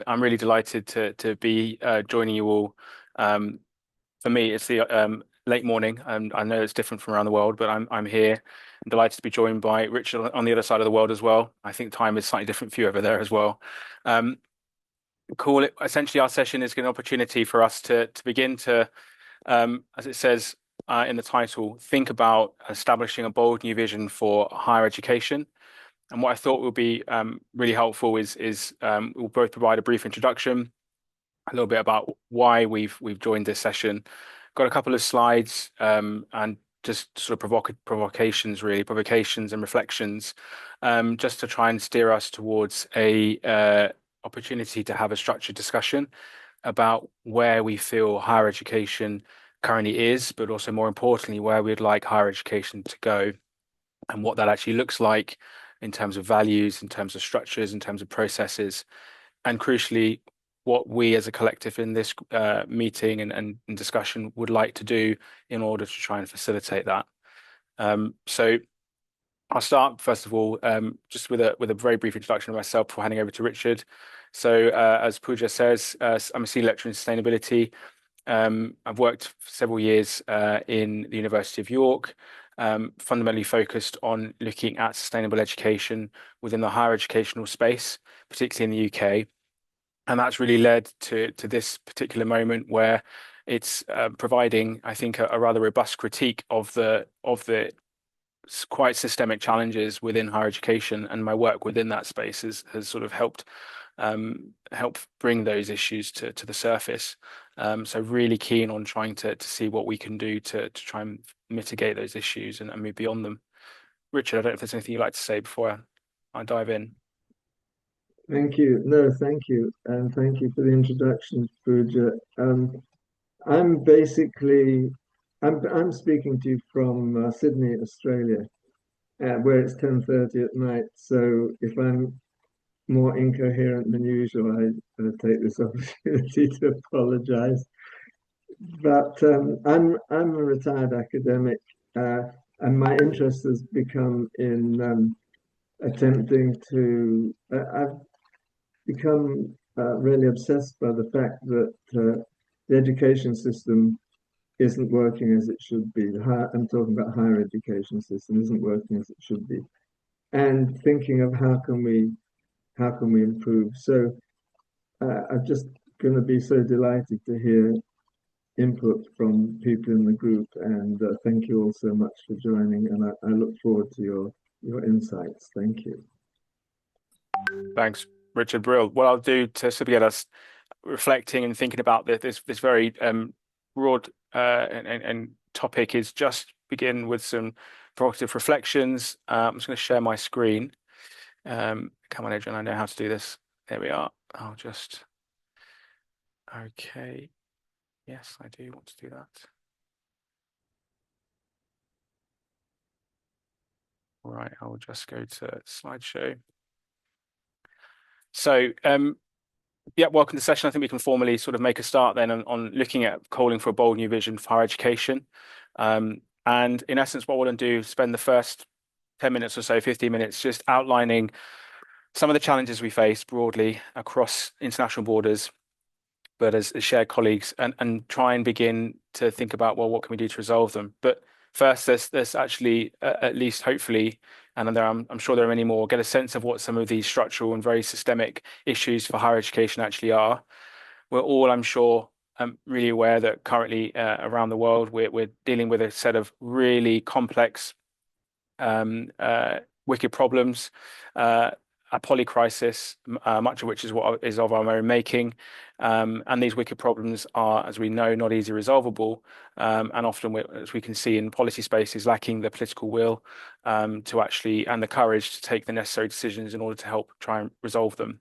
I'm really delighted to be joining you all. For me, it's the late morning, and I know it's different from around the world, but I'm here. I'm delighted to be joined by Richard on the other side of the world as well. I think time is slightly different for you over there as well. Um, Call it essentially our session is an opportunity for us to begin to, as it says in the title, think about establishing a bold new vision for higher education. And what I thought would be really helpful is we'll both provide a brief introduction, a little bit about why we've joined this session. Got a couple of slides and just sort of provocations and reflections, just to try and steer us towards a opportunity to have a structured discussion about where we feel higher education currently is, but also more importantly, where we'd like higher education to go and what that actually looks like in terms of values, in terms of structures, in terms of processes, and crucially, what we as a collective in this meeting and discussion would like to do in order to try and facilitate that. So I'll start first of all just with a very brief introduction of myself before handing over to Richard. So as Pooja says, I'm a senior lecturer in sustainability. I've worked for several years in the University of York, fundamentally focused on looking at sustainable education within the higher educational space, particularly in the UK. And that's really led to this particular moment where it's providing, I think, a rather robust critique of the quite systemic challenges within higher education, and my work within that space has sort of helped bring those issues to the surface. So really keen on trying to see what we can do to try and mitigate those issues and move beyond them. Richard, I don't know if there's anything you'd like to say before I dive in. Thank you. No, thank you. And thank you for the introduction, Pooja. I'm basically, I'm speaking to you from Sydney, Australia, where it's 10:30 at night. So if I'm more incoherent than usual, I take this opportunity to apologize. But I'm a retired academic, and my interest has become in attempting to. I've become really obsessed by the fact that the education system isn't working as it should be. I'm talking about higher education system isn't working as it should be, and thinking of how can we improve. So I'm just going to be so delighted to hear input from people in the group, and thank you all so much for joining. And I look forward to your insights. Thank you. Thanks, Richard Brill. What I'll do to sort of get us reflecting and thinking about this very broad and topic is just begin with some provocative reflections. I'm just going to share my screen. Come on, Adrian, I know how to do this. There we are. I'll just, okay. Yes, I do want to do that. All right, I will just go to slideshow. So, yeah, welcome to the session. I think we can formally sort of make a start then on looking at calling for a bold new vision for higher education. And in essence, what we're going to do is spend the first 10 minutes or so, 15 minutes, just outlining some of the challenges we face broadly across international borders, but as shared colleagues, and try and begin to think about, well, what can we do to resolve them? But first, there's actually, at least hopefully, and I'm sure there are many more, get a sense of what some of these structural and very systemic issues for higher education actually are. We're all, I'm sure, really aware that currently around the world, we're dealing with a set of really complex, wicked problems, a polycrisis, much of which is what is of our own making. And these wicked problems are, as we know, not easily resolvable, and often, as we can see in policy spaces, lacking the political will to actually, and the courage to take the necessary decisions in order to help try and resolve them.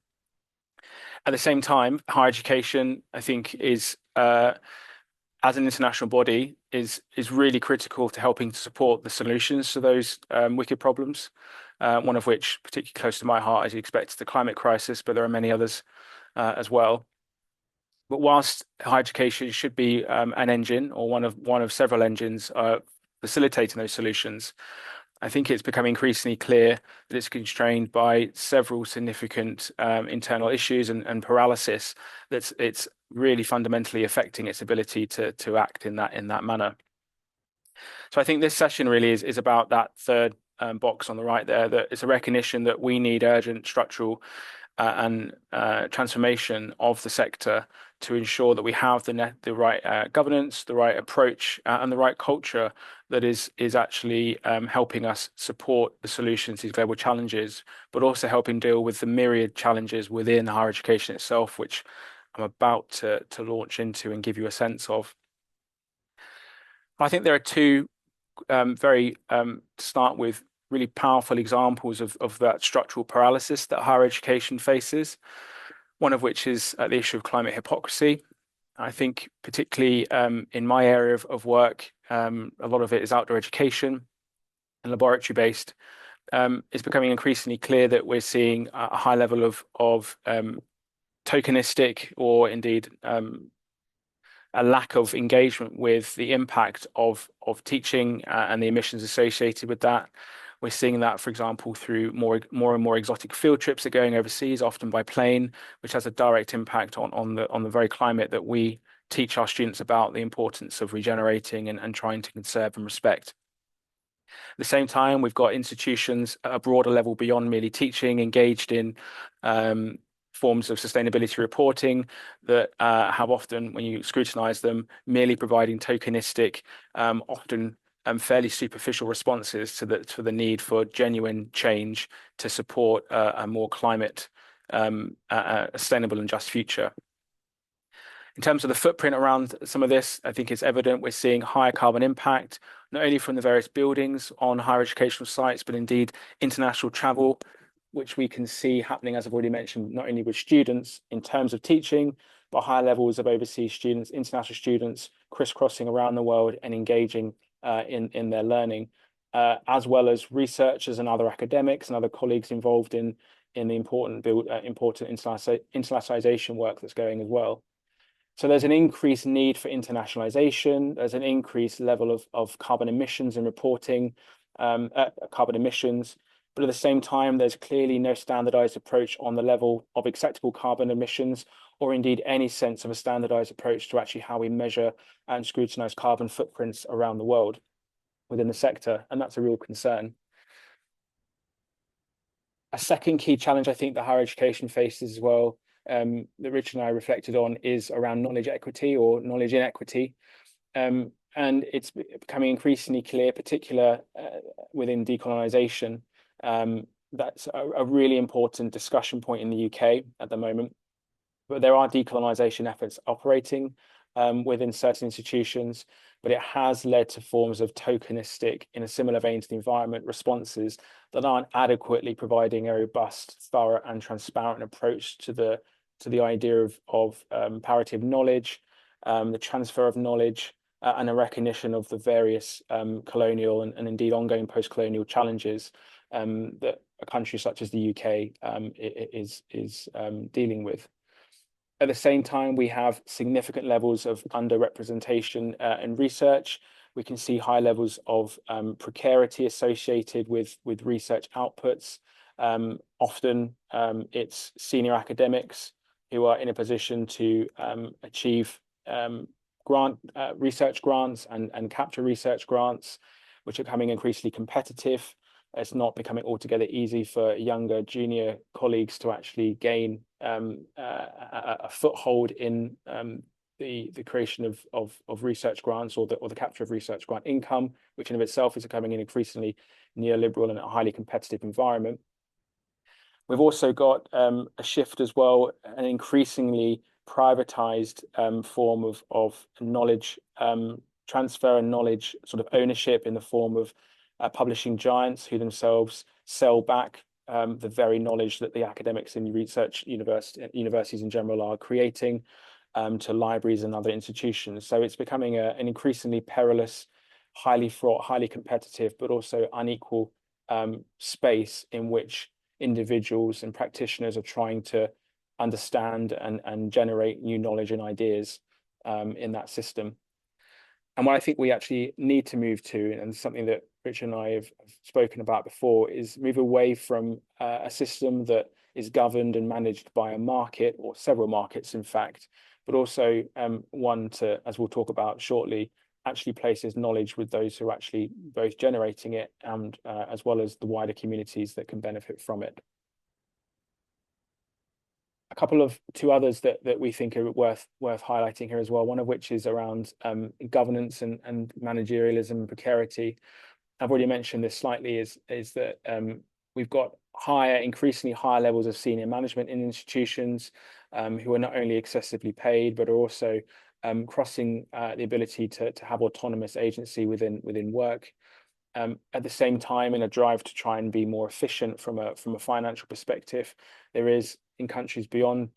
At the same time, higher education, I think, is as an international body, is really critical to helping to support the solutions to those wicked problems. One of which, particularly close to my heart, as you expect, is the climate crisis, but there are many others as well. But whilst higher education should be an engine or one of several engines facilitating those solutions, I think it's becoming increasingly clear that it's constrained by several significant internal issues and paralysis that's it's really fundamentally affecting its ability to act in that manner. So I think this session really is about that third box on the right there, that it's a recognition that we need urgent structural and transformation of the sector to ensure that we have the right governance, the right approach, and the right culture that is actually helping us support the solutions to these global challenges, but also helping deal with the myriad challenges within higher education itself, which I'm about to launch into and give you a sense of. I think there are two to start with, really powerful examples of that structural paralysis that higher education faces. One of which is the issue of climate hypocrisy. I think particularly in my area of work, a lot of it is outdoor education and laboratory based. It's becoming increasingly clear that we're seeing a high level of tokenistic or indeed a lack of engagement with the impact of teaching and the emissions associated with that. We're seeing that, for example, through more and more exotic field trips that are going overseas, often by plane, which has a direct impact on the very climate that we teach our students about, the importance of regenerating and trying to conserve and respect. At the same time, we've got institutions at a broader level beyond merely teaching, engaged in forms of sustainability reporting that have often, when you scrutinize them, merely providing tokenistic, often fairly superficial responses to the need for genuine change to support a more climate sustainable and just future. In terms of the footprint around some of this, I think it's evident we're seeing higher carbon impact, not only from the various buildings on higher educational sites, but indeed international travel, which we can see happening, as I've already mentioned, not only with students in terms of teaching, but higher levels of overseas students, international students, crisscrossing around the world and engaging in their learning, as well as researchers and other academics and other colleagues involved in the important internationalization work that's going as well. So there's an increased need for internationalization. There's an increased level of carbon emissions and reporting carbon emissions. But at the same time, there's clearly no standardized approach on the level of acceptable carbon emissions, or indeed any sense of a standardized approach to actually how we measure and scrutinize carbon footprints around the world within the sector. And that's a real concern. A second key challenge I think that higher education faces as well, that Richard and I reflected on, is around knowledge equity or knowledge inequity. And it's becoming increasingly clear, particularly within decolonisation, that's a really important discussion point in the UK at the moment. But there are decolonisation efforts operating within certain institutions, but it has led to forms of tokenistic, in a similar vein to the environment, responses that aren't adequately providing a robust, thorough and transparent approach to the idea of parity of knowledge, the transfer of knowledge, and a recognition of the various colonial and indeed ongoing post-colonial challenges that a country such as the UK is dealing with. At the same time, we have significant levels of underrepresentation in research. We can see high levels of precarity associated with research outputs. Often it's senior academics who are in a position to achieve research grants and capture research grants, which are becoming increasingly competitive. It's not becoming altogether easy for younger junior colleagues to actually gain a foothold in the creation of research grants or the capture of research grant income, which in of itself is becoming an increasingly neoliberal and a highly competitive environment. We've also got a shift as well, an increasingly privatized form of knowledge transfer and knowledge sort of ownership in the form of publishing giants who themselves sell back the very knowledge that the academics in research universities in general are creating to libraries and other institutions. So it's becoming an increasingly perilous, highly fraught, highly competitive, but also unequal space in which individuals and practitioners are trying to understand and generate new knowledge and ideas in that system. And what I think we actually need to move to, and something that Richard and I have spoken about before, is move away from a system that is governed and managed by a market, or several markets, in fact, but also one to, as we'll talk about shortly, actually places knowledge with those who are actually both generating it and as well as the wider communities that can benefit from it. A couple of two others that we think are worth highlighting here as well. One of which is around governance and managerialism and precarity. I've already mentioned this slightly. Is that we've got increasingly higher levels of senior management in institutions who are not only excessively paid but are also crossing the ability to have autonomous agency within work. At the same time, in a drive to try and be more efficient from a financial perspective, there is in countries beyond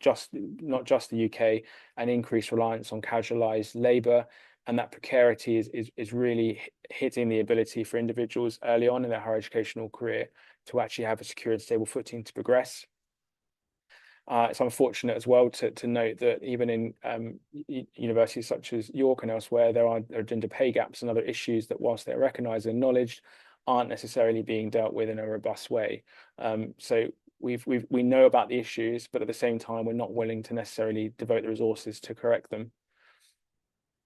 not just the UK an increased reliance on casualised labour, and that precarity is really hitting the ability for individuals early on in their higher educational career to actually have a secure and stable footing to progress. It's unfortunate as well to note that even in universities such as York and elsewhere, there are gender pay gaps and other issues that, whilst they're recognised and acknowledged, aren't necessarily being dealt with in a robust way. So we know about the issues, but at the same time, we're not willing to necessarily devote the resources to correct them.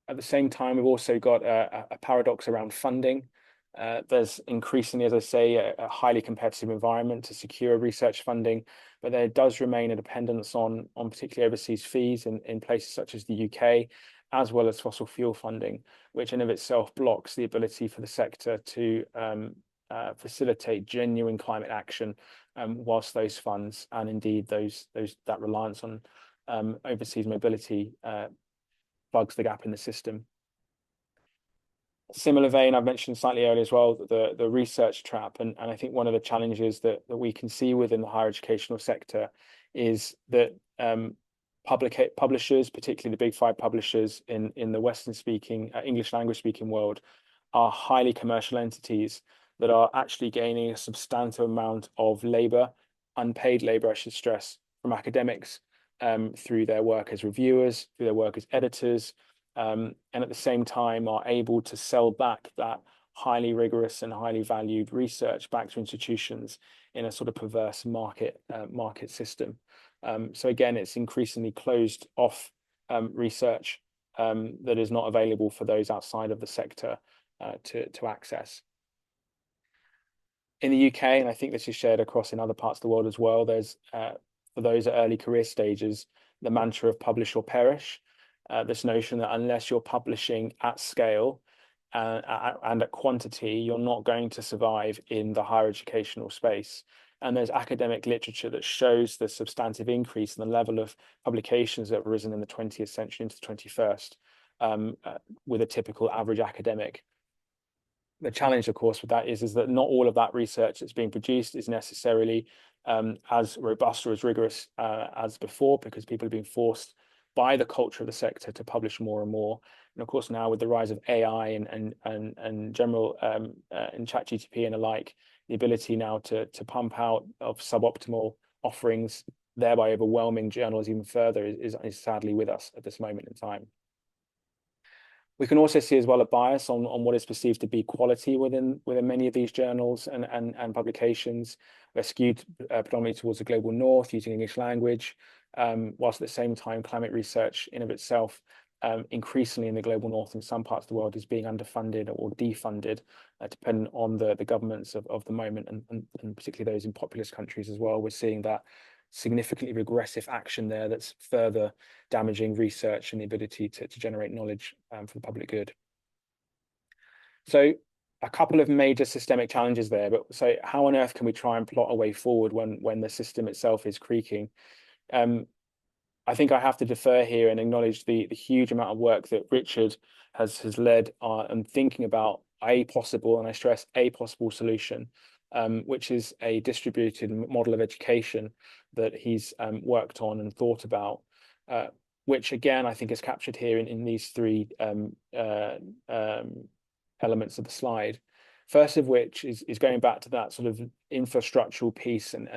At the same time, we've also got a paradox around funding. There's increasingly, as I say, a highly competitive environment to secure research funding, but there does remain a dependence on particularly overseas fees in places such as the UK, as well as fossil fuel funding, which in of itself blocks the ability for the sector to facilitate genuine climate action, whilst those funds and indeed that reliance on overseas mobility plugs the gap in the system. Similar vein, I've mentioned slightly earlier as well, the research trap. And I think one of the challenges that we can see within the higher educational sector is that publishers, particularly the big five publishers in the Western speaking, English language speaking world, are highly commercial entities that are actually gaining a substantial amount of labor, unpaid labor, I should stress, from academics through their work as reviewers, through their work as editors, and at the same time are able to sell back that highly rigorous and highly valued research back to institutions in a sort of perverse market system. So again, it's increasingly closed off research that is not available for those outside of the sector to access. In the UK, and I think this is shared across in other parts of the world as well, there's for those at early career stages, the mantra of publish or perish. This notion that unless you're publishing at scale and at quantity, you're not going to survive in the higher educational space. And there's academic literature that shows the substantive increase in the level of publications that have risen in the 20th century into the 21st, with a typical average academic. The challenge, of course, with that is that not all of that research that's being produced is necessarily as robust or as rigorous as before, because people are being forced by the culture of the sector to publish more and more. And of course, now with the rise of AI and general and ChatGPT and the like, the ability now to pump out of suboptimal offerings, thereby overwhelming journals even further, is sadly with us at this moment in time. We can also see as well a bias on what is perceived to be quality within many of these journals and publications. They're skewed predominantly towards the global north, using English language, whilst at the same time climate research in of itself increasingly in the global north in some parts of the world is being underfunded or defunded, depending on the governments of the moment, and particularly those in populous countries as well. We're seeing that significantly regressive action there that's further damaging research and the ability to generate knowledge for the public good. So a couple of major systemic challenges there, but so how on earth can we try and plot a way forward when the system itself is creaking? I think I have to defer here and acknowledge the huge amount of work that Richard has led on thinking about a possible, and I stress a possible solution, which is a distributed model of education that he's worked on and thought about, which again I think is captured here in these three elements of the slide. First of which is going back to that sort of infrastructural piece and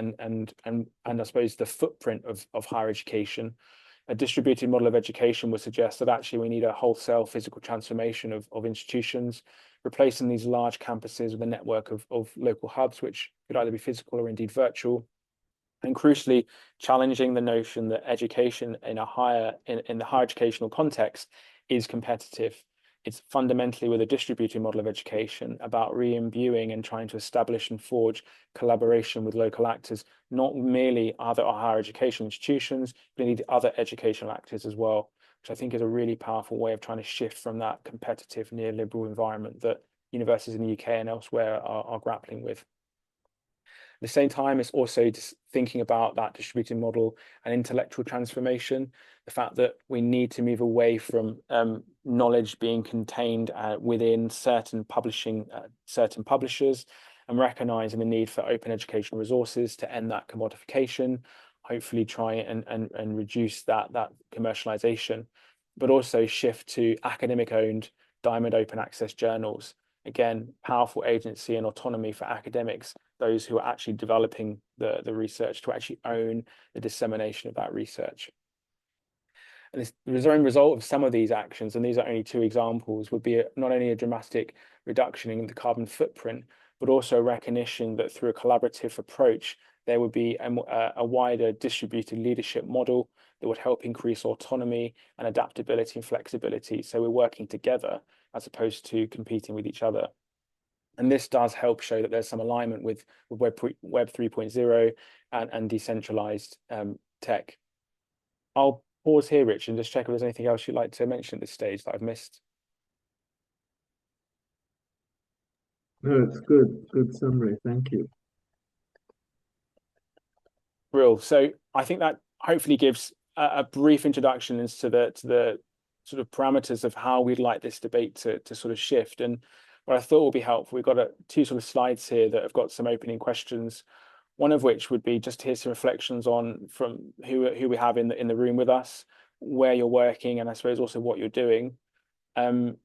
I suppose the footprint of higher education. A distributed model of education would suggest that actually we need a wholesale physical transformation of institutions, replacing these large campuses with a network of local hubs, which could either be physical or indeed virtual, and crucially challenging the notion that education in the higher educational context is competitive. It's fundamentally, with a distributed model of education, about re-imbuing and trying to establish and forge collaboration with local actors, not merely other higher education institutions, but indeed other educational actors as well, which I think is a really powerful way of trying to shift from that competitive neoliberal environment that universities in the UK and elsewhere are grappling with. At the same time, it's also just thinking about that distributed model and intellectual transformation, the fact that we need to move away from knowledge being contained within certain publishers, and recognizing the need for open educational resources to end that commodification, hopefully try and reduce that commercialization, but also shift to academic owned diamond open access journals. Again, powerful agency and autonomy for academics, those who are actually developing the research, to actually own the dissemination of that research. And the result of some of these actions, and these are only two examples, would be not only a dramatic reduction in the carbon footprint, but also a recognition that through a collaborative approach, there would be a wider distributed leadership model that would help increase autonomy and adaptability and flexibility. So we're working together as opposed to competing with each other. And this does help show that there's some alignment with Web 3.0 and decentralized tech. I'll pause here, Rich, and just check if there's anything else you'd like to mention at this stage that I've missed. No, it's good. Good summary. Thank you. Real. So I think that hopefully gives a brief introduction as to the sort of parameters of how we'd like this debate to sort of shift. And what I thought would be helpful, we've got two sort of slides here that have got some opening questions. One of which would be just to hear some reflections on from who we have in the room with us, where you're working, and I suppose also what you're doing. An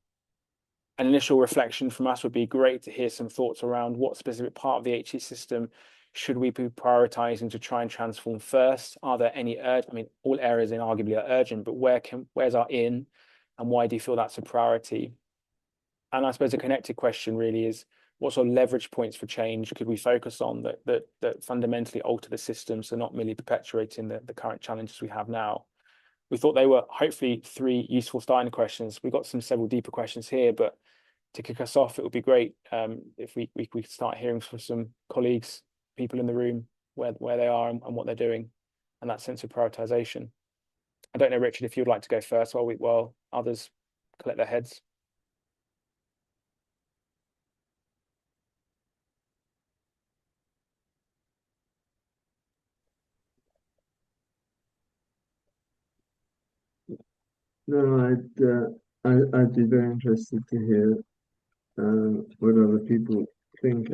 initial reflection from us would be great to hear some thoughts around what specific part of the HE system should we be prioritizing to try and transform first? Are there any urgent? I mean, all areas arguably are urgent, but where's our in, and why do you feel that's a priority? And I suppose a connected question really is, what sort of leverage points for change could we focus on that fundamentally alter the system, so not merely perpetuating the current challenges we have now? We thought they were hopefully three useful starting questions. We've got several deeper questions here, but to kick us off, it would be great if we could start hearing from some colleagues, people in the room, where they are and what they're doing, and that sense of prioritization. I don't know, Richard, if you'd like to go first while others collect their heads. No, I'd be very interested to hear what other people think.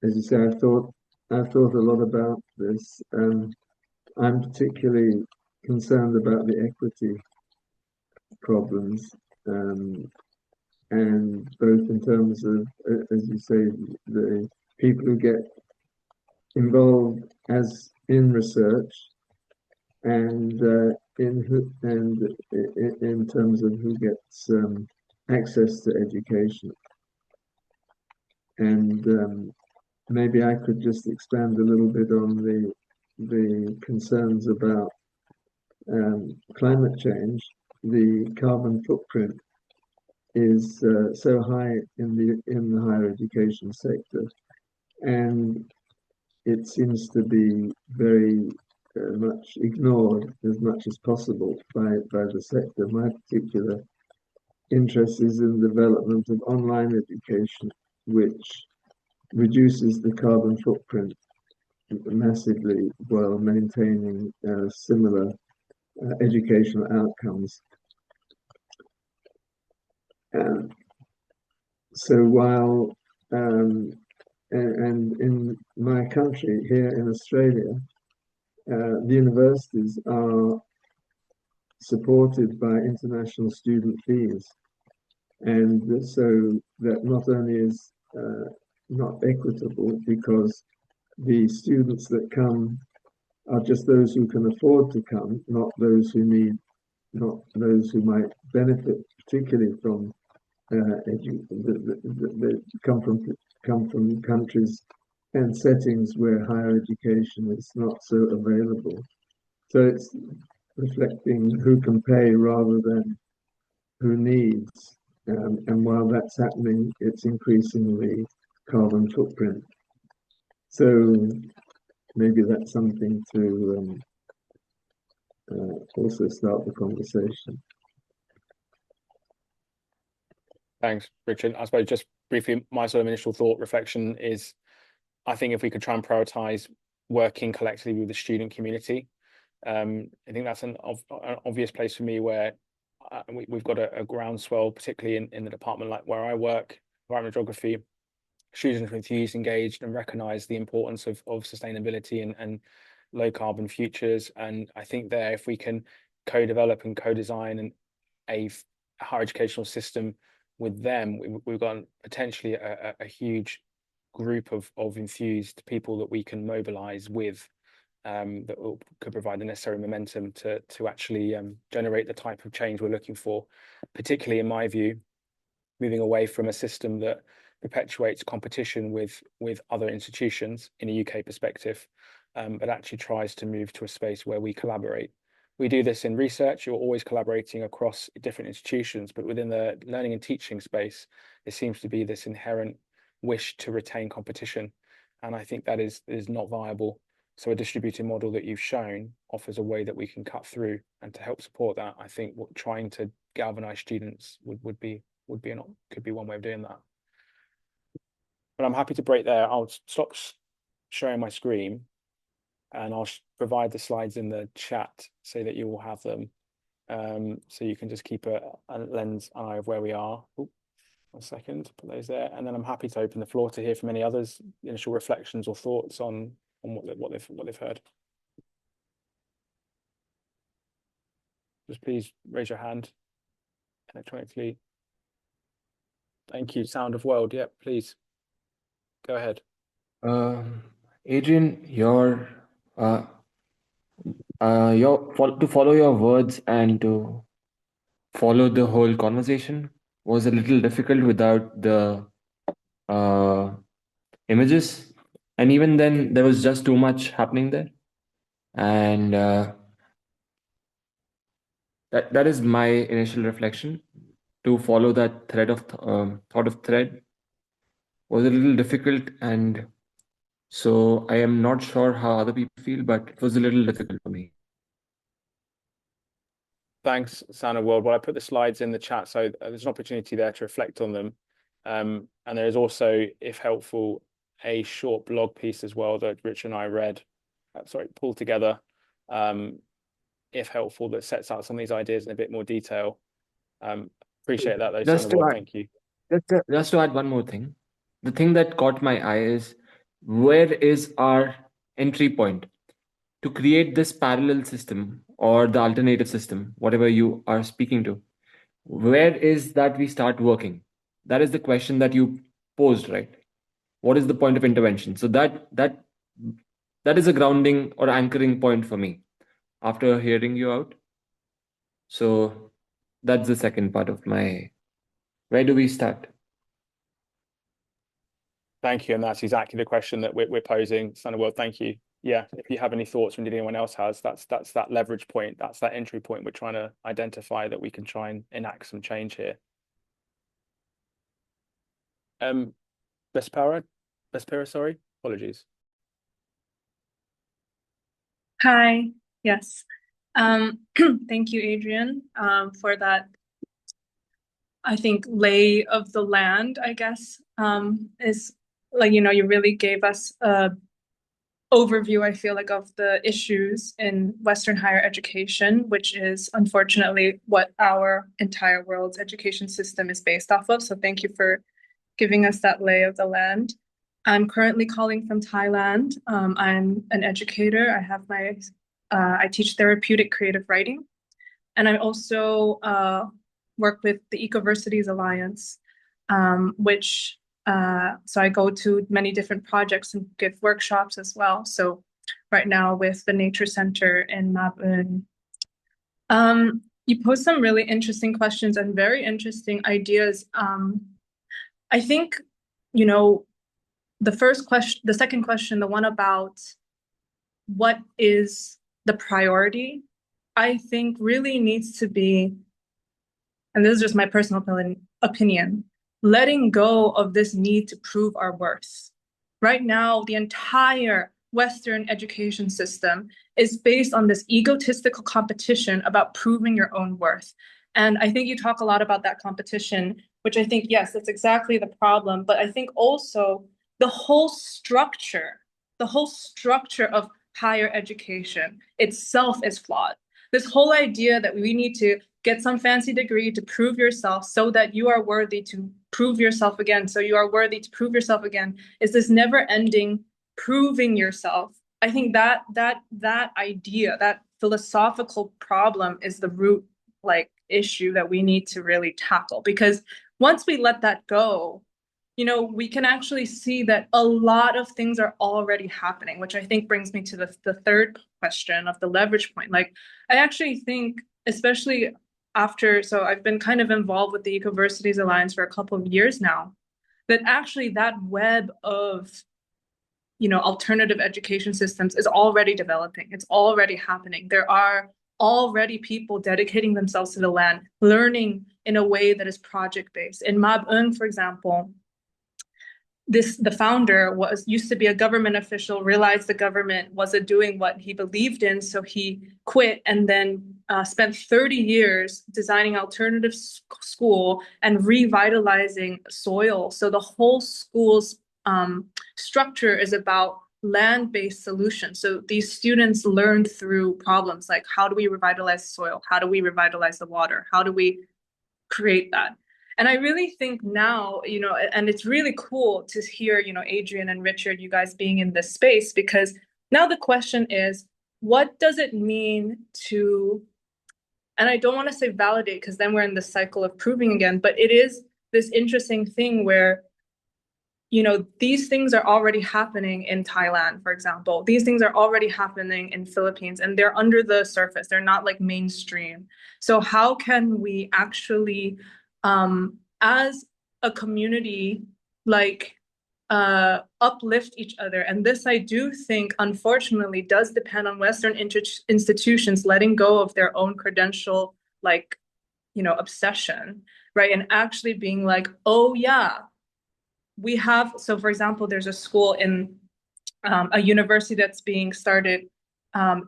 As you say, I've thought a lot about this. I'm particularly concerned about the equity problems, and both in terms of, as you say, the people who get involved as in research, and in terms of who gets access to education. And maybe I could just expand a little bit on the concerns about climate change. The carbon footprint is so high in the higher education sector, and it seems to be very much ignored as much as possible by the sector. My particular interest is in the development of online education, which reduces the carbon footprint massively while maintaining similar educational outcomes. So while and in my country here in Australia, the universities are supported by international student fees, and so that not only is not equitable, because the students that come are just those who can afford to come, not those who need, not those who might benefit particularly from that come from countries and settings where higher education is not so available. So it's reflecting who can pay rather than who needs. And while that's happening, it's increasing the carbon footprint. So maybe that's something to also start the conversation. Thanks, Richard. I suppose just briefly, my sort of initial thought reflection is, I think if we could try and prioritize working collectively with the student community, I think that's an obvious place for me where we've got a groundswell, particularly in the department like where I work, environmental geography. Students are enthused, engaged, and recognise the importance of sustainability and low carbon futures. And I think there, if we can co-develop and co-design a higher educational system with them, we've got potentially a huge group of enthused people that we can mobilize with, that could provide the necessary momentum to actually generate the type of change we're looking for, particularly in my view, moving away from a system that perpetuates competition with other institutions in a UK perspective, but actually tries to move to a space where we collaborate. We do this in research. You're always collaborating across different institutions, but within the learning and teaching space, there seems to be this inherent wish to retain competition. And I think that is not viable. So a distributed model that you've shown offers a way that we can cut through, and to help support that, I think trying to galvanize students could be one way of doing that. But I'm happy to break there. I'll stop sharing my screen, and I'll provide the slides in the chat so that you will have them. So you can just keep a lens eye of where we are. Ooh, 1 second, put those there, and then I'm happy to open the floor to hear from any others, initial reflections or thoughts on what they've heard. Just please raise your hand electronically. Thank you. Sound of World. Yeah, please go ahead. Adrian, to follow your words and to follow the whole conversation was a little difficult without the uh, images, and even then there was just too much happening there, and that is my initial reflection. To follow that thread of thought of thread was a little difficult, and so I am not sure how other people feel, but it was a little difficult for me. Thanks, Sana World. Well, I put the slides in the chat, so there's an opportunity there to reflect on them. And there is also, if helpful, a short blog piece as well that Rich and I read, pulled together, if helpful, that sets out some of these ideas in a bit more detail. Appreciate that, though, Sana World. Thank you. Just to add one more thing, the thing that caught my eye is, where is our entry point to create this parallel system or the alternative system, whatever you are speaking to? Where is that we start working? That is the question that you posed, right? What is the point of intervention? So that is a grounding or anchoring point for me after hearing you out. So that's the second part of my, where do we start? Thank you. And that's exactly the question that we're posing, Sana World. Thank you. Yeah, if you have any thoughts, or indeed anyone else has, that's that leverage point, that's that entry point we're trying to identify, that we can try and enact some change here. Vespera, sorry, apologies. Hi, yes. Thank you, Adrian, for that, I think, lay of the land, I guess, is like, you really gave us a overview, I feel like, of the issues in Western higher education, which is unfortunately what our entire world's education system is based off of. So thank you for giving us that lay of the land. I'm currently calling from Thailand. I'm an educator. I teach therapeutic creative writing. And I also work with the Ecoversities Alliance, so I go to many different projects and give workshops as well. So right now with the Nature Center in Mabun. You posed some really interesting questions and very interesting ideas. I think, you know, the second question, the one about what is the priority, I think really needs to be, and this is just my personal opinion, letting go of this need to prove our worth. Right now, the entire Western education system is based on this egotistical competition about proving your own worth. And I think you talk a lot about that competition, which I think, yes, that's exactly the problem. But I think also the whole structure of higher education itself is flawed. This whole idea that we need to get some fancy degree to prove yourself so that you are worthy to prove yourself again, so you are worthy to prove yourself again, is this never-ending proving yourself. I think that idea, that philosophical problem is the root issue that we need to really tackle, because once we let that go, we can actually see that a lot of things are already happening, which I think brings me to the third question of the leverage point. I actually think, especially so I've been kind of involved with the Ecoversities Alliance for a couple of years now, that actually that web of alternative education systems is already developing. It's already happening. There are already people dedicating themselves to the land, learning in a way that is project-based. In Mabun, for example, the founder used to be a government official, realized the government wasn't doing what he believed in, so he quit, and then spent 30 years designing alternative school and revitalizing soil. So the whole school's structure is about land-based solutions. So these students learned through problems like, how do we revitalize soil? How do we revitalize the water? How do we create that? And I really think now, and it's really cool to hear, Adrian and Richard, you guys being in this space, because now the question is, what does it mean to, and I don't want to say validate, because then we're in the cycle of proving again, but it is this interesting thing where, these things are already happening in Thailand, for example. These things are already happening in Philippines, and they're under the surface. They're not mainstream. So how can we actually, as a community, uplift each other? And this, I do think, unfortunately, does depend on Western institutions letting go of their own credential, obsession, right? And actually being like, oh yeah, we have, so for example, there's a school in a university that's being started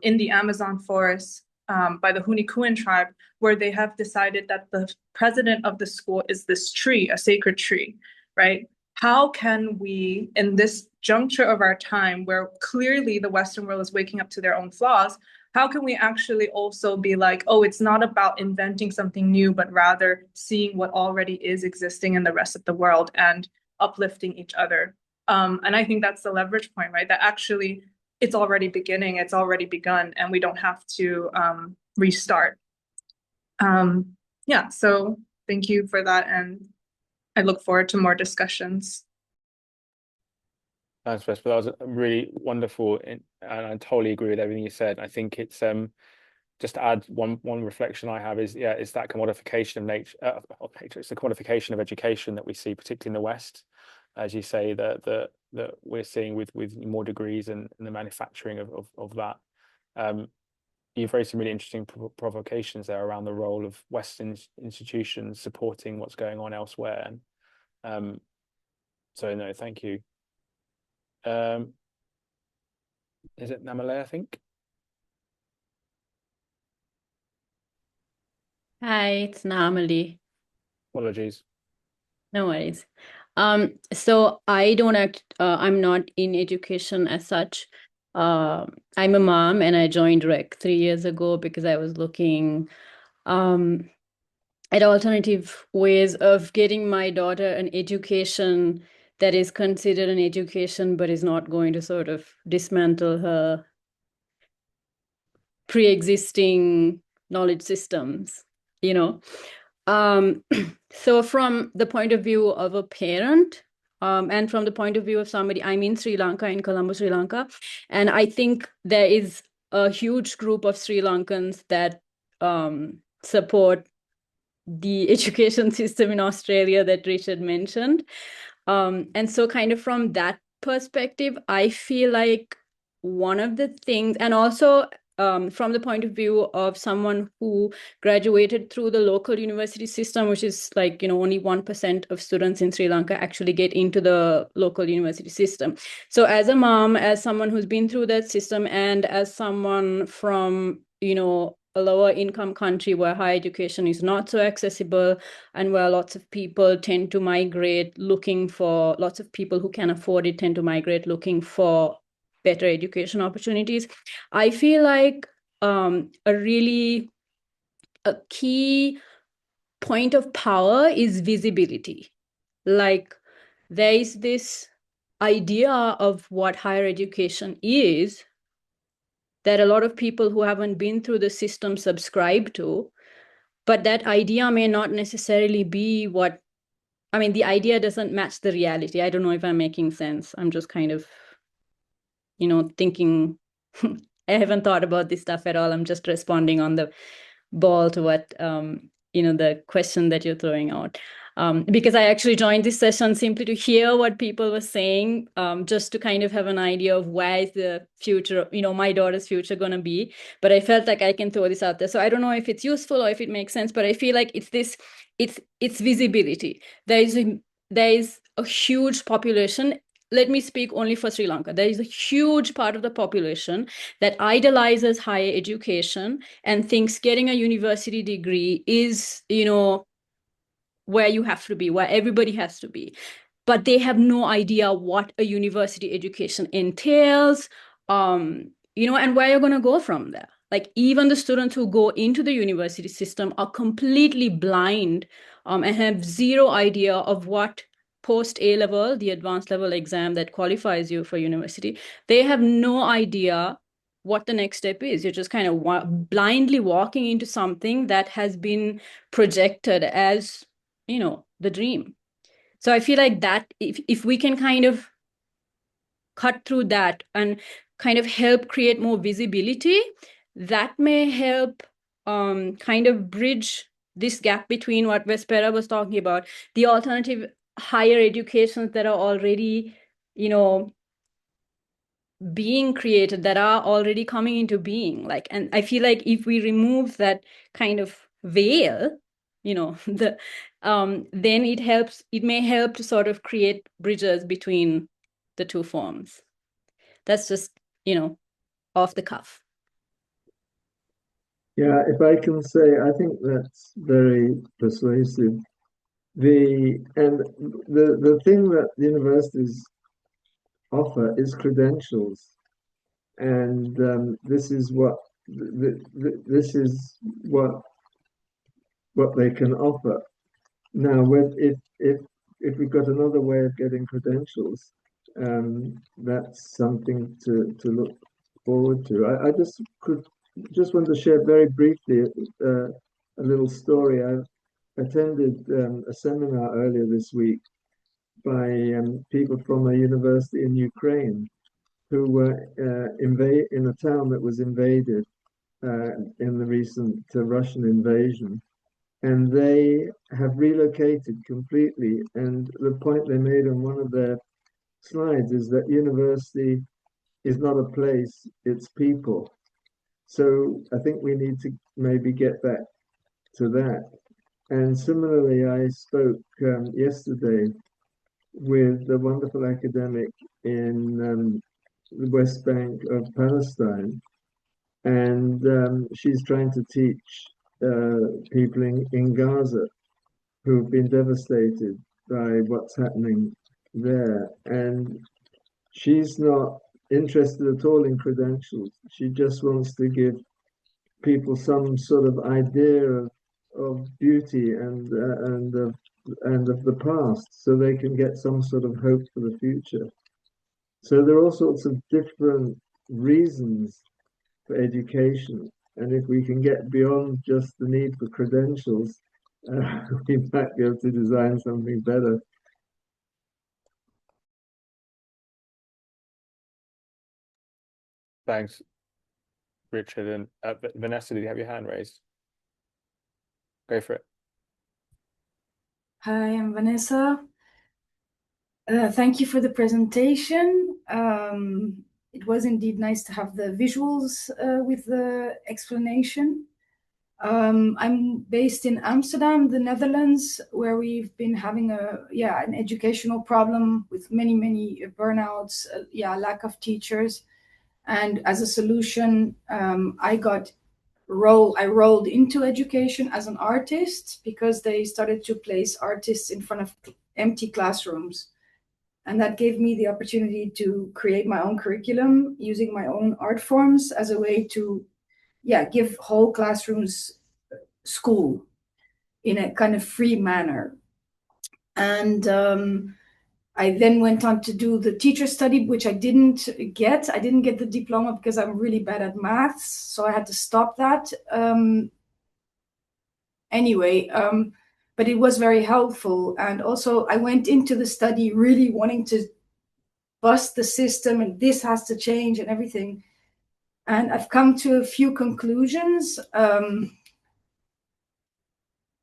in the Amazon forest by the Hunikuan tribe, where they have decided that the president of the school is this tree, a sacred tree, right? How can we, in this juncture of our time, where clearly the Western world is waking up to their own flaws, how can we actually also be like, oh, it's not about inventing something new, but rather seeing what already is existing in the rest of the world and uplifting each other. And I think that's the leverage point, right? That actually it's already beginning, it's already begun, and we don't have to restart. Yeah, so thank you for that, and I look forward to more discussions. Thanks, Vespa. That was really wonderful, and I totally agree with everything you said. I think it's just to add one reflection I have is, yeah, it's that commodification of nature, it's the commodification of education that we see, particularly in the West, as you say, that we're seeing with more degrees and the manufacturing of that. You've raised some really interesting provocations there around the role of Western institutions supporting what's going on elsewhere. And so no, thank you. Is it Namale, I think? Hi, it's Namali. Apologies. No worries. So I don't I'm not in education as such. I'm a mom and I joined REC 3 years ago because I was looking at alternative ways of getting my daughter an education that is considered an education but is not going to sort of dismantle her pre-existing knowledge systems, So from the point of view of a parent, And from the point of view of somebody, I'm in Sri Lanka, in Colombo, Sri Lanka, and I think there is a huge group of Sri Lankans that support the education system in Australia that Richard mentioned. And so kind of from that perspective, I feel like one of the things, and also from the point of view of someone who graduated through the local university system, which is like, only 1% of students in Sri Lanka actually get into the local university system. So as a mom, as someone who's been through that system, and as someone from, a lower income country where higher education is not so accessible, and where lots of people tend to migrate lots of people who can afford it tend to migrate looking for better education opportunities. I feel like a key point of power is visibility. Like, there is this idea of what higher education is that a lot of people who haven't been through the system subscribe to, but that idea may not necessarily be the idea doesn't match the reality. I don't know if I'm making sense. I'm just kind of, thinking, I haven't thought about this stuff at all. I'm just responding on the ball to what, the question that you're throwing out. Because I actually joined this session simply to hear what people were saying, just to kind of have an idea of where is the future, my daughter's future going to be. But I felt like I can throw this out there. So I don't know if it's useful or if it makes sense, but I feel like it's visibility. There is a huge population. Let me speak only for Sri Lanka. There is a huge part of the population that idolizes higher education and thinks getting a university degree is, where you have to be, where everybody has to be. But they have no idea what a university education entails, and where you're going to go from there. Like, even the students who go into the university system are completely blind, and have zero idea of what post A-level, the advanced level exam that qualifies you for university. They have no idea what the next step is. You're just kind of blindly walking into something that has been projected as, the dream. So I feel like that if we can kind of cut through that and kind of help create more visibility, that may help kind of bridge this gap between what Vespera was talking about, the alternative higher educations that are already, being created, that are already coming into being. And I feel like if we remove that kind of veil, then it may help to sort of create bridges between the two forms. That's just, off the cuff. Yeah, if I can say, I think that's very persuasive. The thing that universities offer is credentials, and this is what they can offer. Now, if we've got another way of getting credentials, that's something to look forward to. I just want to share very briefly a little story. I attended a seminar earlier this week by people from a university in Ukraine who were in a town that was invaded in the recent Russian invasion. And they have relocated completely. And the point they made on one of their slides is that university is not a place, it's people. So I think we need to maybe get back to that. And similarly, I spoke yesterday with a wonderful academic in the West Bank of Palestine. And she's trying to teach people in Gaza who've been devastated by what's happening there. And she's not interested at all in credentials. She just wants to give people some sort of idea of beauty and of the past, so they can get some sort of hope for the future. So there are all sorts of different reasons for education, and if we can get beyond just the need for credentials, we might be able to design something better. Thanks, Richard. And Vanessa, did you have your hand raised? Go for it. Hi, I'm Vanessa. Thank you for the presentation. It was indeed nice to have the visuals with the explanation. I'm based in Amsterdam, the Netherlands, where we've been having an educational problem with many burnouts, lack of teachers. And as a solution, I rolled into education as an artist because they started to place artists in front of empty classrooms. And that gave me the opportunity to create my own curriculum using my own art forms as a way to, give whole classrooms school in a kind of free manner. And I then went on to do the teacher study, which I didn't get. I didn't get the diploma because I'm really bad at maths, so I had to stop that. But it was very helpful. And also I went into the study really wanting to bust the system and this has to change and everything. And I've come to a few conclusions.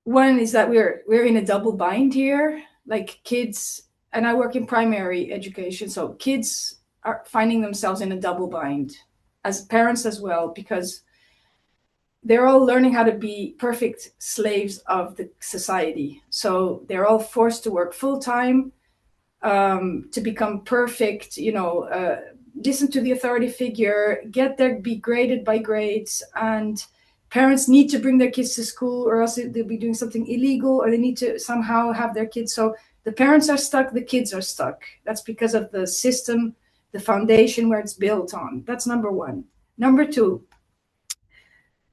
One is that we're in a double bind here, like kids, and I work in primary education. So kids are finding themselves in a double bind as parents as well, because they're all learning how to be perfect slaves of the society. So they're all forced to work full time to become perfect, listen to the authority figure, be graded by grades, and parents need to bring their kids to school or else they'll be doing something illegal, or they need to somehow have their kids. So the parents are stuck, the kids are stuck. That's because of the system, the foundation where it's built on. That's number one. Number two,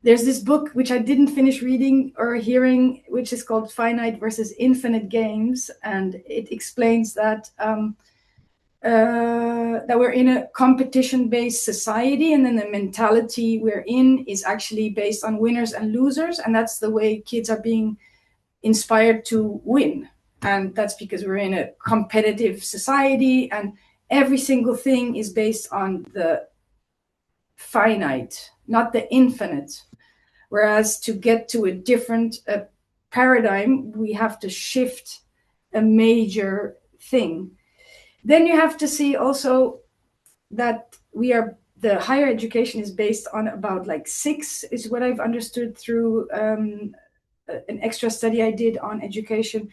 there's this book which I didn't finish reading or hearing, which is called Finite versus Infinite Games. And it explains that that we're in a competition-based society, and then the mentality we're in is actually based on winners and losers. And that's the way kids are being inspired to win. And that's because we're in a competitive society and every single thing is based on the finite, not the infinite. Whereas to get to a different paradigm, we have to shift a major thing. Then you have to see also that the higher education is based on about like 6, is what I've understood through an extra study I did on education,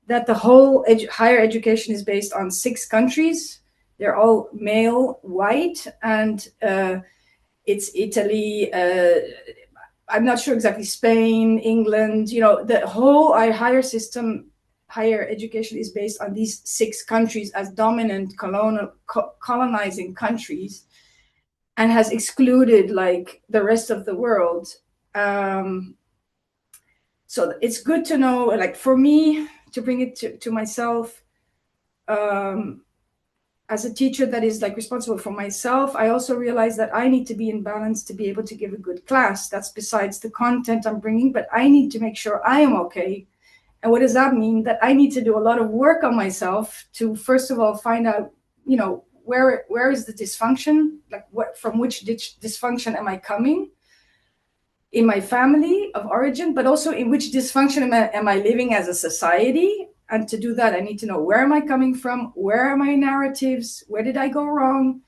that the whole higher education is based on 6 countries. They're all male, white, and it's Italy, I'm not sure exactly, Spain, England, the whole higher education is based on these 6 countries as dominant colonizing countries, and has excluded like the rest of the world. So it's good to know, like for me, to bring it to myself, as a teacher that is like responsible for myself, I also realize that I need to be in balance to be able to give a good class. That's besides the content I'm bringing, but I need to make sure I am okay. And what does that mean? That I need to do a lot of work on myself to, first of all, find out, where is the dysfunction? Like from which dysfunction am I coming in my family of origin, but also in which dysfunction am I living as a society? And to do that, I need to know, where am I coming from? Where are my narratives? Where did I go wrong?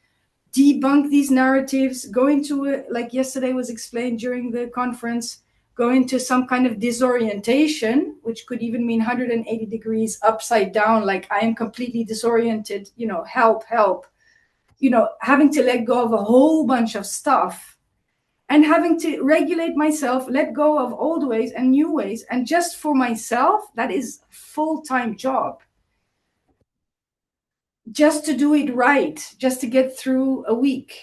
Debunk these narratives, go into, like yesterday was explained during the conference, go into some kind of disorientation, which could even mean 180 degrees upside down, like I am completely disoriented, help, having to let go of a whole bunch of stuff and having to regulate myself, let go of old ways and new ways. And just for myself, that is a full-time job. Just to do it right, just to get through a week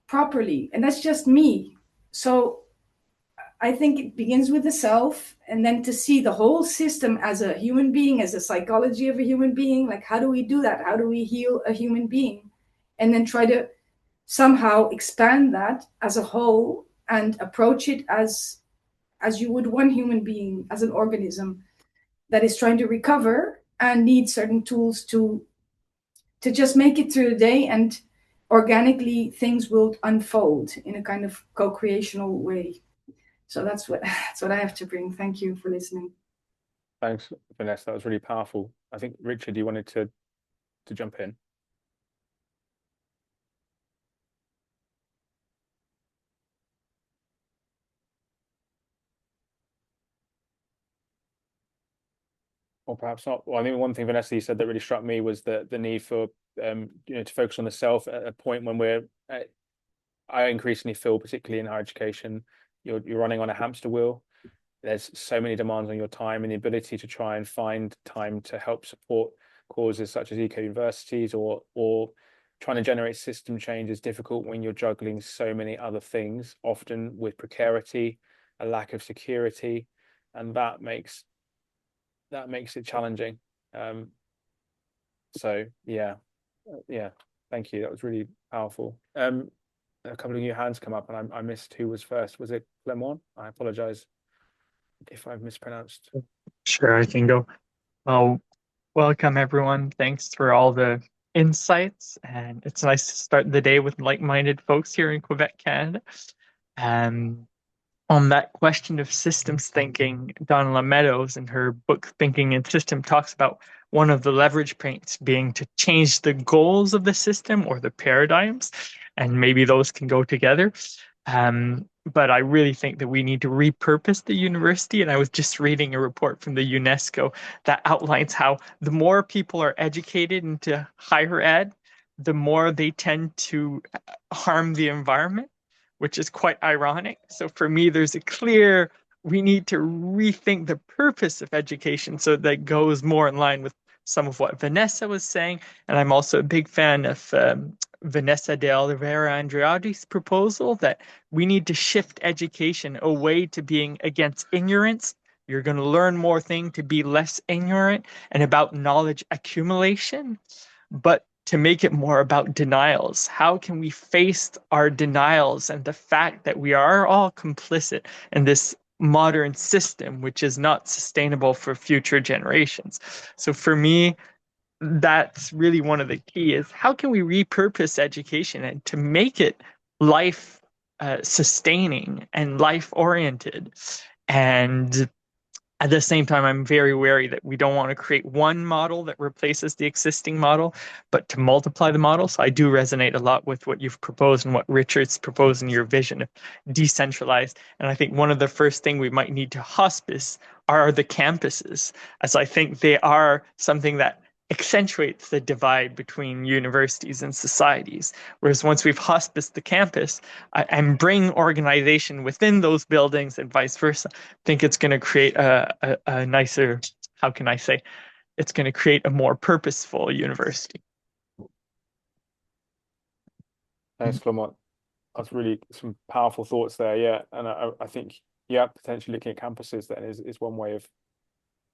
properly. And that's just me. So I think it begins with the self, and then to see the whole system as a human being, as a psychology of a human being. Like, how do we do that? How do we heal a human being? And then try to somehow expand that as a whole and approach it as you would one human being, as an organism that is trying to recover and needs certain tools to just make it through the day, organically things will unfold in a kind of co-creational way. So that's what I have to bring. Thank you for listening. Thanks, Vanessa. That was really powerful. I think, Richard, you wanted to jump in. Or perhaps not. Well, I think one thing, Vanessa, you said that really struck me was the need for to focus on the self at a point when I increasingly feel, particularly in higher education, you're running on a hamster wheel. There's so many demands on your time, and the ability to try and find time to help support causes such as eco universities or trying to generate system change is difficult when you're juggling so many other things, often with precarity, a lack of security, and that makes it challenging. So yeah, thank you. That was really powerful. A couple of new hands come up, and I missed who was first. Was it Clement? I apologize if I've mispronounced. Sure, I can go. Well, welcome everyone. Thanks for all the insights, and it's nice to start the day with like-minded folks here in Quebec, Canada. On that question of systems thinking, Donella Meadows in her book Thinking in System talks about one of the leverage points being to change the goals of the system or the paradigms, and maybe those can go together. But I really think that we need to repurpose the university. And I was just reading a report from the UNESCO that outlines how the more people are educated into higher ed, the more they tend to harm the environment, which is quite ironic. So for me, there's a clear, we need to rethink the purpose of education so that goes more in line with some of what Vanessa was saying. And I'm also a big fan of Vanessa de Oliveira Andrade's proposal that we need to shift education away to being against ignorance. You're going to learn more things to be less ignorant and about knowledge accumulation, but to make it more about denials. How can we face our denials and the fact that we are all complicit in this modern system, which is not sustainable for future generations? So for me, that's really one of the key is how can we repurpose education and to make it life sustaining and life oriented. And at the same time, I'm very wary that we don't want to create one model that replaces the existing model, but to multiply the model. So I do resonate a lot with what you've proposed and what Richard's proposed in your vision of decentralized. And I think one of the first things we might need to hospice are the campuses, as I think they are something that accentuates the divide between universities and societies. Whereas once we've hospiced the campus and bring organization within those buildings and vice versa, I think it's going to create a nicer, how can I say, it's going to create a more purposeful university. Thanks, Clement. That's really some powerful thoughts there. Yeah, and I think potentially looking at campuses then is one way of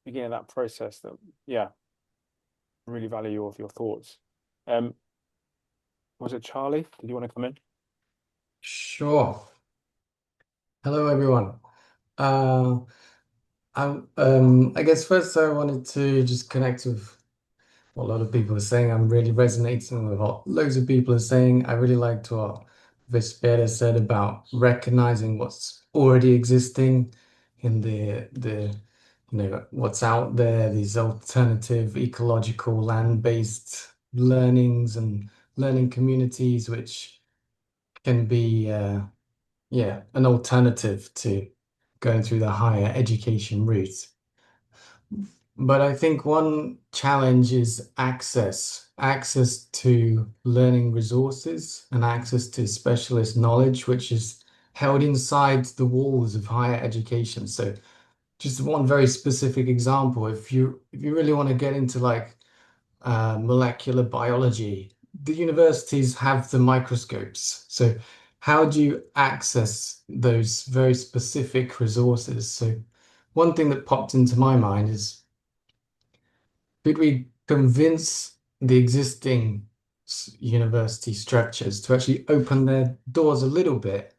beginning that process. That really value your thoughts. Was it Charlie? Did you want to come in? Sure. Hello, everyone. I guess first I wanted to just connect with what a lot of people are saying. I'm really resonating with what loads of people are saying. I really liked what Vespera said about recognizing what's already existing in the what's out there, these alternative ecological land-based learnings and learning communities, which can be an alternative to going through the higher education route. But I think one challenge is access to learning resources and access to specialist knowledge, which is held inside the walls of higher education. So just one very specific example, if you really want to get into like molecular biology, the universities have the microscopes. So how do you access those very specific resources? So one thing that popped into my mind is, could we convince the existing university structures to actually open their doors a little bit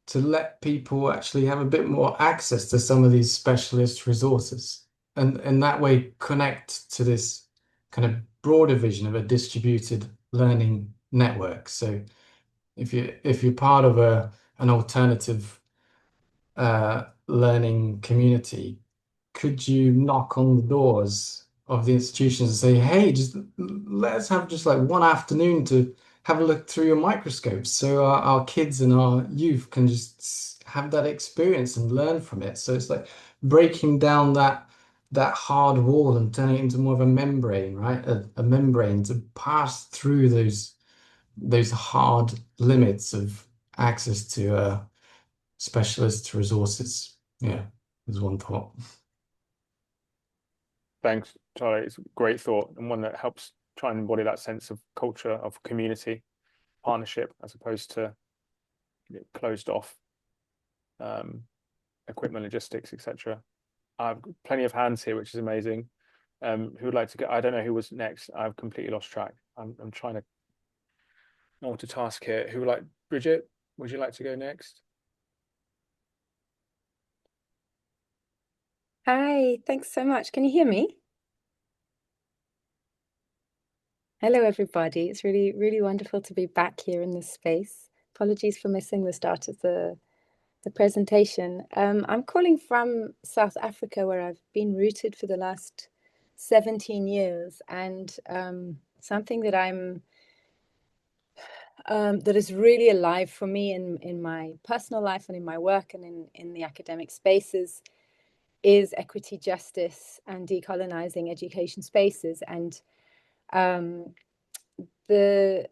to let people actually have a bit more access to some of these specialist resources, and that way connect to this kind of broader vision of a distributed learning network. So if you're part of an alternative learning community, could you knock on the doors of the institutions and say, hey, just let's have just like one afternoon to have a look through your microscopes so our kids and our youth can just have that experience and learn from it. So it's like breaking down that hard wall and turning it into more of a membrane, right? A membrane to pass through those hard limits of access to specialist resources. Yeah, is one thought. Thanks, Charlie. It's a great thought, and one that helps try and embody that sense of culture, of community, partnership, as opposed to closed off equipment, logistics, etc. I've got plenty of hands here, which is amazing. Who would like to go? I don't know who was next. I've completely lost track. I'm trying to multitask here. Who would like? Bridget, would you like to go next? Hi, thanks so much. Can you hear me? Hello, everybody. It's really, really wonderful to be back here in this space. Apologies for missing the start of the presentation. I'm calling from South Africa, where I've been rooted for the last 17 years, and something that that is really alive for me in my personal life and in my work and in the academic spaces is equity, justice, and decolonizing education spaces. And the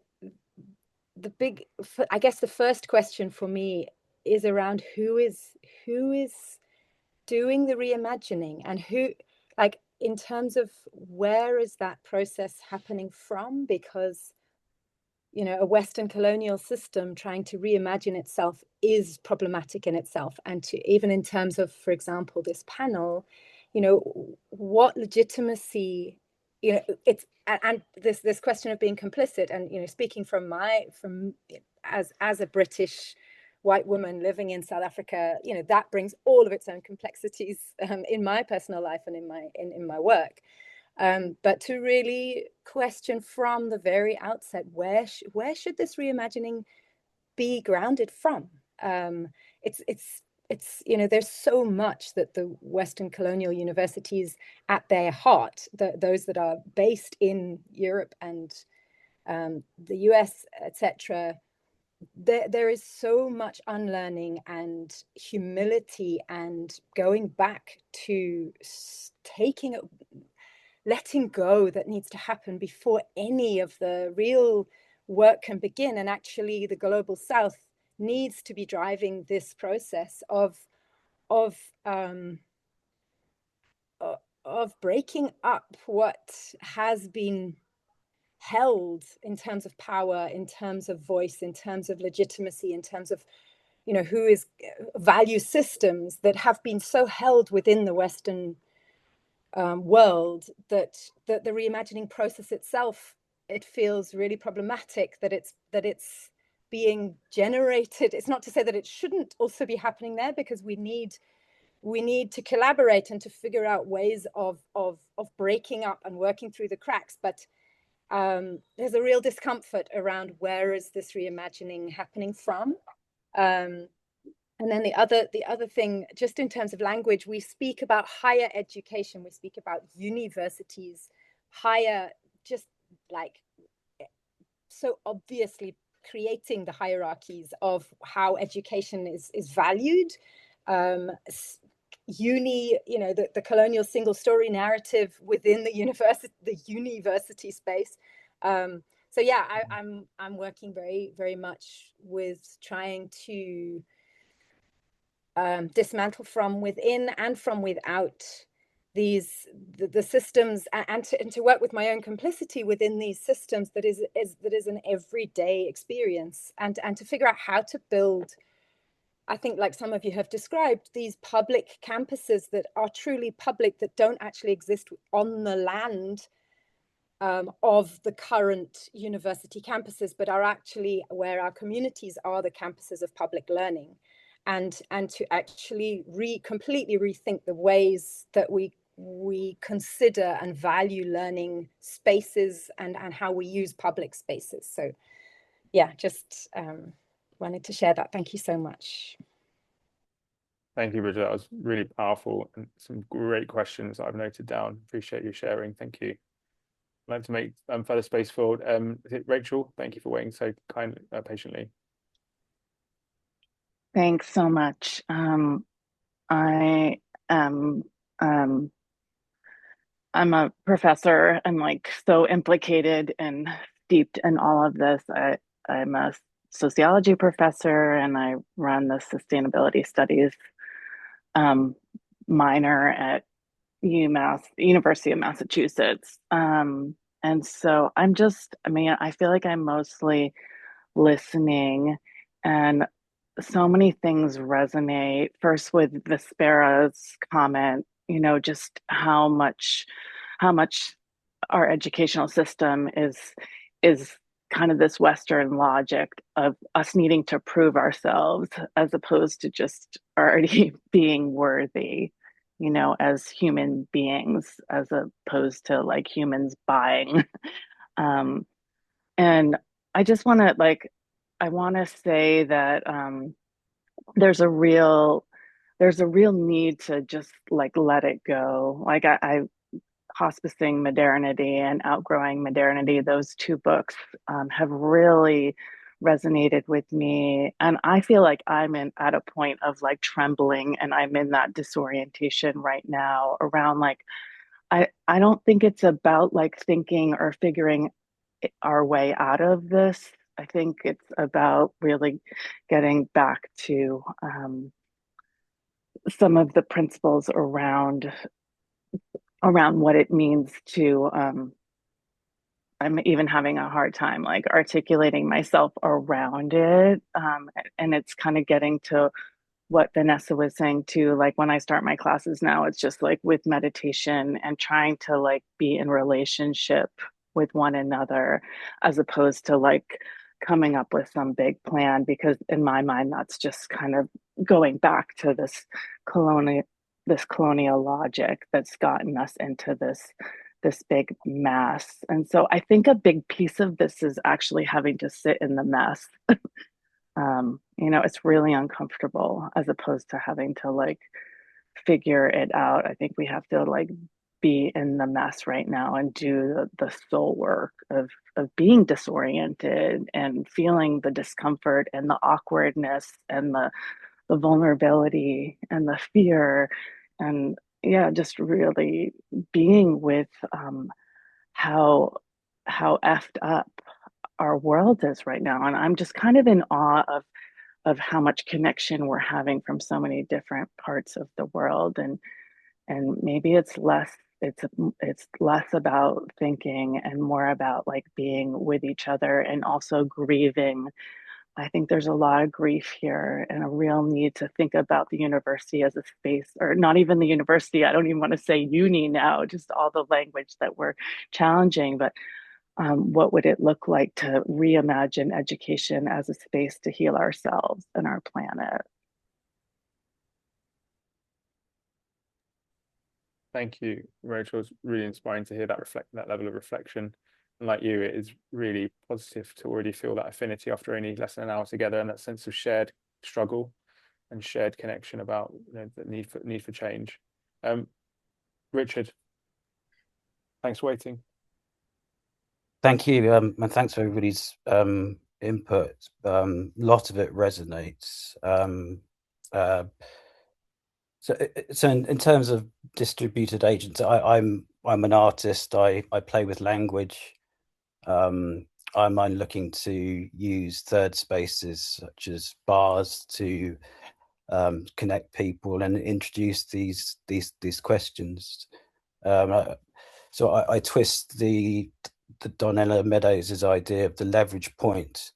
big, I guess the first question for me is around who is doing the reimagining, and who, like, in terms of where is that process happening from? Because a Western colonial system trying to reimagine itself is problematic in itself. And even in terms of, for example, this panel, what legitimacy, it's, and this question of being complicit, and speaking from as a British white woman living in South Africa, that brings all of its own complexities in my personal life and in my work. But to really question from the very outset, where should this reimagining be grounded from? It's there's so much that the Western colonial universities at their heart, those that are based in Europe and the US, etc., there is so much unlearning and humility and going back to letting go that needs to happen before any of the real work can begin. And actually the Global South needs to be driving this process of breaking up what has been held in terms of power, in terms of voice, in terms of legitimacy, in terms of who is value systems that have been so held within the Western world that the reimagining process itself, it feels really problematic that it's being generated. It's not to say that it shouldn't also be happening there, because we need to collaborate and to figure out ways of breaking up and working through the cracks. But there's a real discomfort around where is this reimagining happening from. And then the other thing, just in terms of language, we speak about higher education, we speak about universities, higher, just like so obviously creating the hierarchies of how education is valued. The colonial single story narrative within the university space. So yeah, I'm working very, very much with trying to dismantle from within and from without the systems, and to work with my own complicity within these systems that is an everyday experience, and to figure out how to build, I think, like some of you have described, these public campuses that are truly public, that don't actually exist on the land of the current university campuses, but are actually where our communities are the campuses of public learning. And to actually completely rethink the ways that we consider and value learning spaces and how we use public spaces. So yeah, just wanted to share that. Thank you so much. Thank you, Bridget. That was really powerful and some great questions that I've noted down. Appreciate you sharing. Thank you. I'd like to make further space for Rachel. Thank you for waiting so kindly, patiently. Thanks so much. I am I'm a professor and like so implicated and steeped in all of this. I'm a sociology professor and I run the sustainability studies minor at UMass, University of Massachusetts. And so I feel like I'm mostly listening, and so many things resonate. First with Vespera's comment, just how much our educational system is kind of this Western logic of us needing to prove ourselves as opposed to just already being worthy, as human beings, as opposed to like humans buying. And I just want to I want to say that there's a real need to just like let it go. Like I Hospicing Modernity and Outgrowing Modernity, those two books have really resonated with me. And I feel like I'm at a point of like trembling, and I'm in that disorientation right now around like, I don't think it's about like thinking or figuring our way out of this. I think it's about really getting back to some of the principles around what it means to I'm even having a hard time like articulating myself around it. And it's kind of getting to what Vanessa was saying too. Like when I start my classes now, it's just like with meditation and trying to like be in relationship with one another, as opposed to like coming up with some big plan, because in my mind that's just kind of going back to this colonial logic that's gotten us into this big mess. And so I think a big piece of this is actually having to sit in the mess. It's really uncomfortable as opposed to having to like figure it out. I think we have to like be in the mess right now and do the soul work of being disoriented and feeling the discomfort and the awkwardness and the vulnerability and the fear, and yeah, just really being with how effed up our world is right now. And I'm just kind of in awe of how much connection we're having from so many different parts of the world. And maybe it's less about thinking and more about like being with each other and also grieving. I think there's a lot of grief here and a real need to think about the university as a space, or not even the university. I don't even want to say uni now, just all the language that we're challenging. But what would it look like to reimagine education as a space to heal ourselves and our planet? Thank you, Rachel. It's really inspiring to hear that level of reflection. And like you, it is really positive to already feel that affinity after only less than an hour together, and that sense of shared struggle and shared connection about the need for change. Richard, thanks for waiting. Thank you, and thanks for everybody's input. A lot of it resonates. So in terms of distributed agents, I'm an artist. I play with language. I'm looking to use third spaces such as bars to connect people and introduce these questions. So I twist the Donella Meadows' idea of the leverage point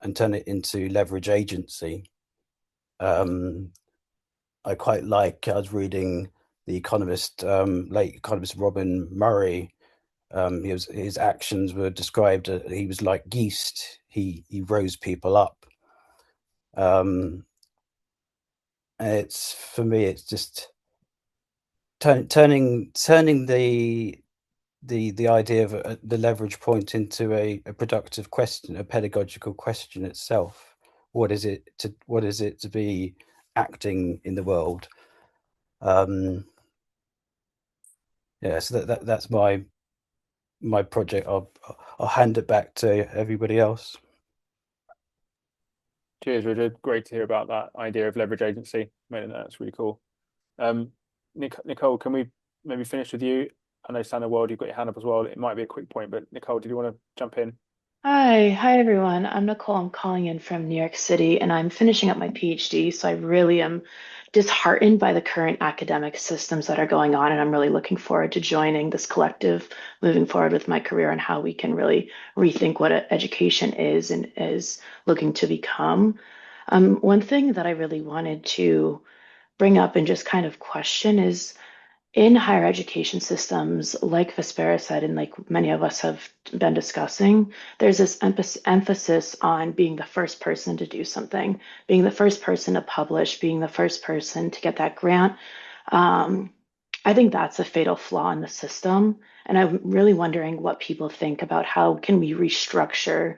and turn it into leverage agency. I quite like, I was reading the economist, late economist Robin Murray. His actions were described, he was like yeast. He rose people up. For me, it's just turning the the idea of the leverage point into a productive question, a pedagogical question itself. What is it to be acting in the world? Yeah, so that's my project. I'll hand it back to everybody else. Cheers, Richard. Great to hear about that idea of leverage agency. That's really cool. Nicole, can we maybe finish with you? I know Sana World, you've got your hand up as well. It might be a quick point, but Nicole, did you want to jump in? Hi everyone. I'm Nicole. I'm calling in from New York City and I'm finishing up my PhD. So I really am disheartened by the current academic systems that are going on. And I'm really looking forward to joining this collective moving forward with my career and how we can really rethink what education is and is looking to become. One thing that I really wanted to bring up and just kind of question is in higher education systems, like Vespera said, and like many of us have been discussing, there's this emphasis on being the first person to do something, being the first person to publish, being the first person to get that grant. I think that's a fatal flaw in the system. And I'm really wondering what people think about how can we restructure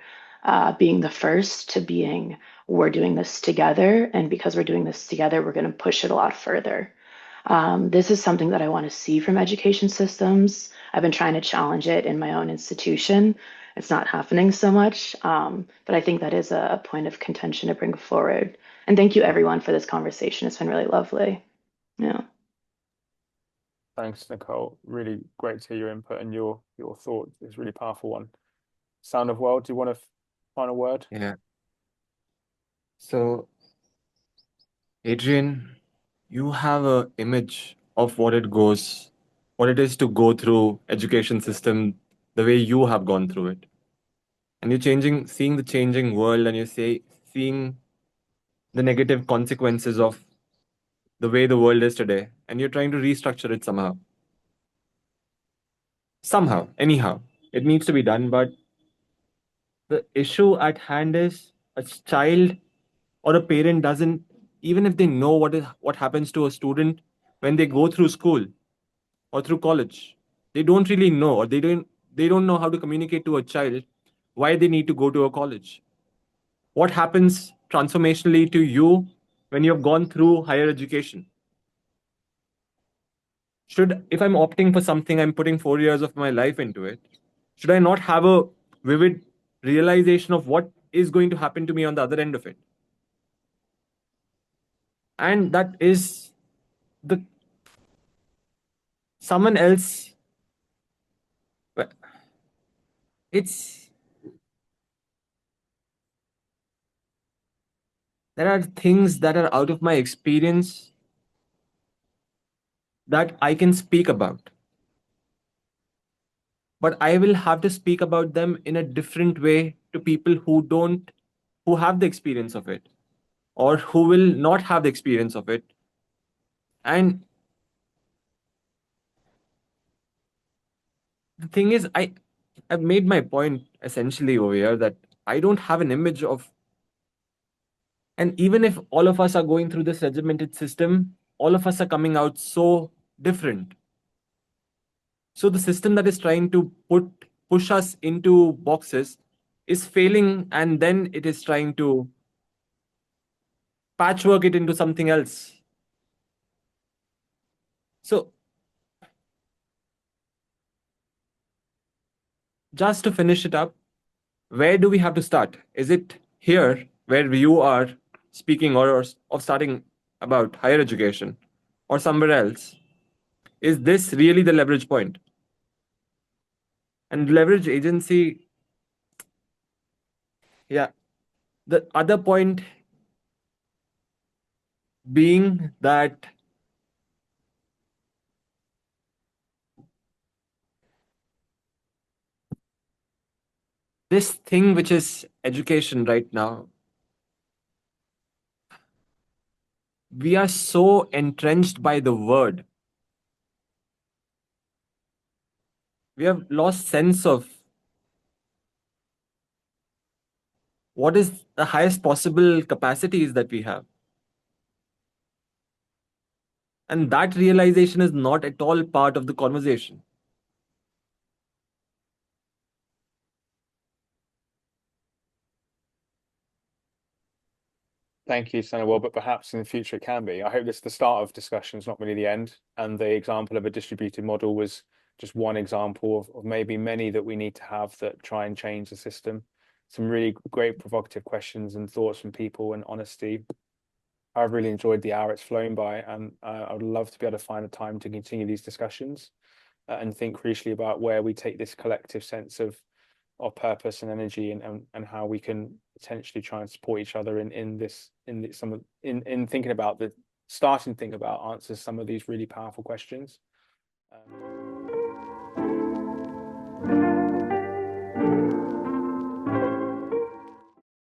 being the first to being we're doing this together. And because we're doing this together, we're going to push it a lot further. This is something that I want to see from education systems. I've been trying to challenge it in my own institution. It's not happening so much, but I think that is a point of contention to bring forward. And thank you everyone for this conversation. It's been really lovely. Yeah. Thanks, Nicole. Really great to hear your input and your thought. It's a really powerful one. Sound of World, do you want a final word? Yeah. So, Adrian, you have an image of what it is to go through education system the way you have gone through it. And you're seeing the changing world and seeing the negative consequences of the way the world is today. And you're trying to restructure it somehow. Somehow, anyhow. It needs to be done, but the issue at hand is a child or a parent doesn't, even if they know what happens to a student when they go through school or through college, they don't really know, or they don't know how to communicate to a child why they need to go to a college. What happens transformationally to you when you have gone through higher education? If I'm opting for something, I'm putting 4 years of my life into it, should I not have a vivid realization of what is going to happen to me on the other end of it? And that is the someone else. It's there are things that are out of my experience that I can speak about, but I will have to speak about them in a different way to people who have the experience of it, or who will not have the experience of it. And the thing is, I've made my point essentially over here that I don't have an image of, and even if all of us are going through this regimented system, all of us are coming out so different. So the system that is trying to push us into boxes is failing, and then it is trying to patchwork it into something else. So just to finish it up, where do we have to start? Is it here where you are speaking or of starting about higher education, or somewhere else? Is this really the leverage point? And leverage agency, yeah. The other point being that this thing which is education right now, we are so entrenched by the word. We have lost sense of what is the highest possible capacities that we have. And that realization is not at all part of the conversation. Thank you, Sana. Well, but perhaps in the future it can be. I hope this is the start of discussions, not really the end. And the example of a distributed model was just one example of maybe many that we need to have that try and change the system. Some really great provocative questions and thoughts from people, and honesty. I've really enjoyed the hour it's flown by, and I would love to be able to find a time to continue these discussions and think crucially about where we take this collective sense of purpose and energy, and how we can potentially try and support each other in thinking about starting to think about answers some of these really powerful questions.